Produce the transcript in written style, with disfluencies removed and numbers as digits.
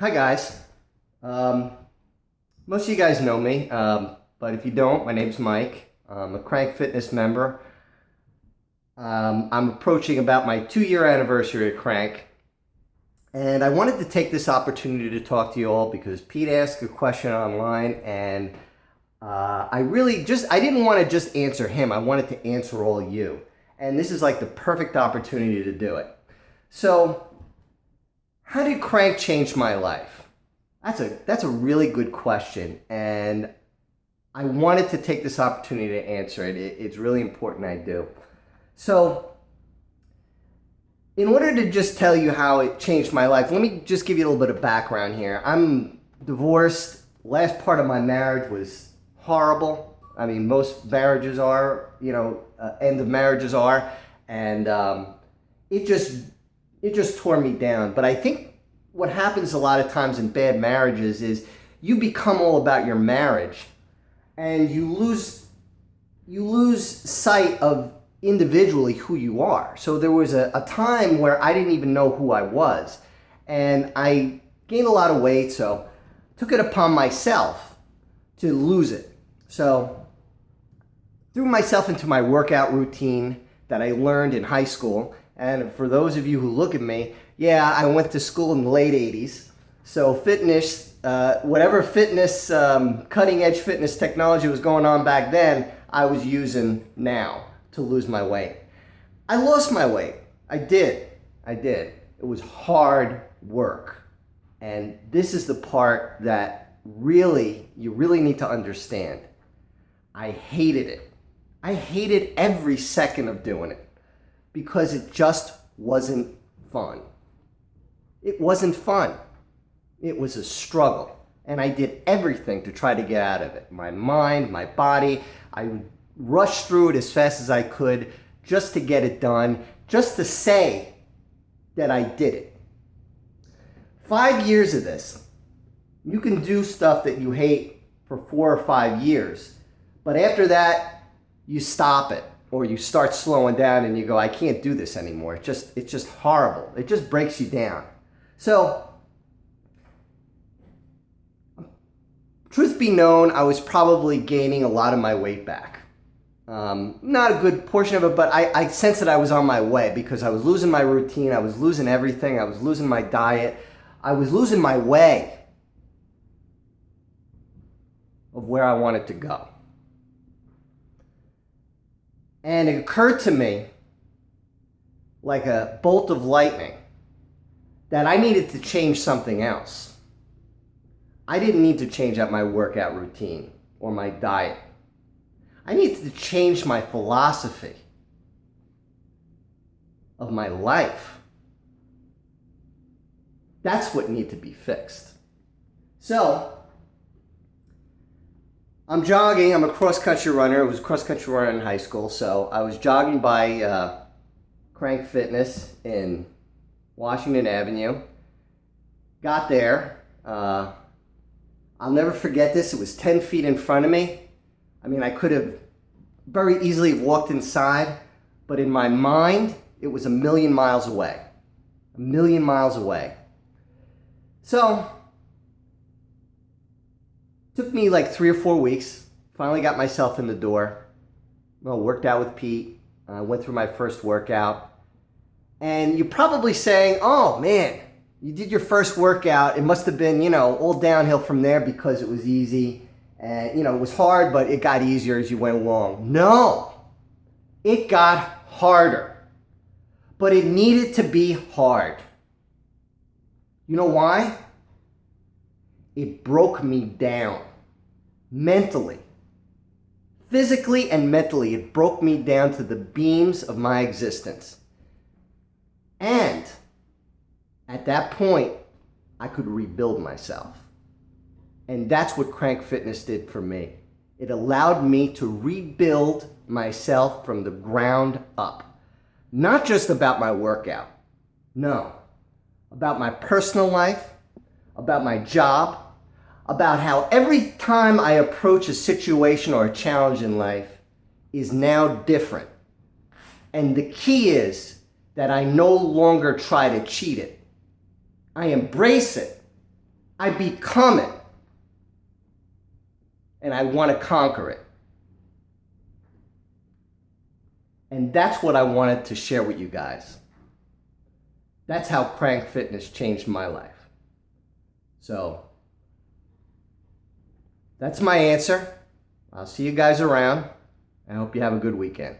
Hi guys. Most of you guys know me, but if you don't, my name's Mike. I'm a Krank Fitness member. I'm approaching about my 2-year anniversary at Krank, and I wanted to take this opportunity to talk to you all because Pete asked a question online, and I didn't want to just answer him. I wanted to answer all you, and this is like the perfect opportunity to do it. So, how did Krank change my life? That's a really good question, and I wanted to take this opportunity to answer it. It's really important I do. So, in order to just tell you how it changed my life, let me just give you a little bit of background here. I'm divorced. Last part of my marriage was horrible. I mean, most marriages are, end of marriages are, and it just tore me down. But I think what happens a lot of times in bad marriages is you become all about your marriage, and you lose sight of individually who you are. So there was a time where I didn't even know who I was, and I gained a lot of weight, so took it upon myself to lose it. So threw myself into my workout routine that I learned in high school. And for those of you who look at me, yeah, I went to school in the late 80s. So fitness, whatever fitness, cutting edge fitness technology was going on back then, I was using now to lose my weight. I lost my weight. I did. It was hard work. And this is the part that you really need to understand. I hated it. I hated every second of doing it because it just wasn't fun. It wasn't fun. It was a struggle. And I did everything to try to get out of it. My mind, my body, I would rush through it as fast as I could just to get it done, just to say that I did it. 5 years of this. You can do stuff that you hate for 4 or 5 years, but after that, you stop it or you start slowing down and you go, I can't do this anymore. It's just horrible. It just breaks you down. So, truth be known, I was probably gaining a lot of my weight back. Not a good portion of it, but I sensed that I was on my way because I was losing my routine, I was losing everything, I was losing my diet, I was losing my way of where I wanted to go. And it occurred to me, like a bolt of lightning, that I needed to change something else. I didn't need to change up my workout routine or my diet. I needed to change my philosophy of my life. That's what needed to be fixed. So, I'm jogging. I'm a cross-country runner. I was a cross-country runner in high school, so I was jogging by Krank Fitness in Washington Avenue. Got there. I'll never forget this. It was 10 feet in front of me. I mean, I could have very easily walked inside, but in my mind, it was 1,000,000 miles away. 1,000,000 miles away. So, took me like 3 or 4 weeks. Finally got myself in the door. Well, worked out with Pete. Went through my first workout. And you're probably saying, oh man, you did your first workout. It must have been, all downhill from there because it was easy. And, it was hard, but it got easier as you went along. No, it got harder. But it needed to be hard. You know why? It broke me down. Mentally. Physically and mentally, it broke me down to the beams of my existence. And at that point, I could rebuild myself. And that's what Krank Fitness did for me. It allowed me to rebuild myself from the ground up. Not just about my workout. No. About my personal life, about my job, about how every time I approach a situation or a challenge in life is now different. And the key is that I no longer try to cheat it. I embrace it I become it. And I want to conquer it. And that's what I wanted to share with you guys. That's how Krank Fitness changed my life. So, that's my answer. I'll see you guys around. I hope you have a good weekend.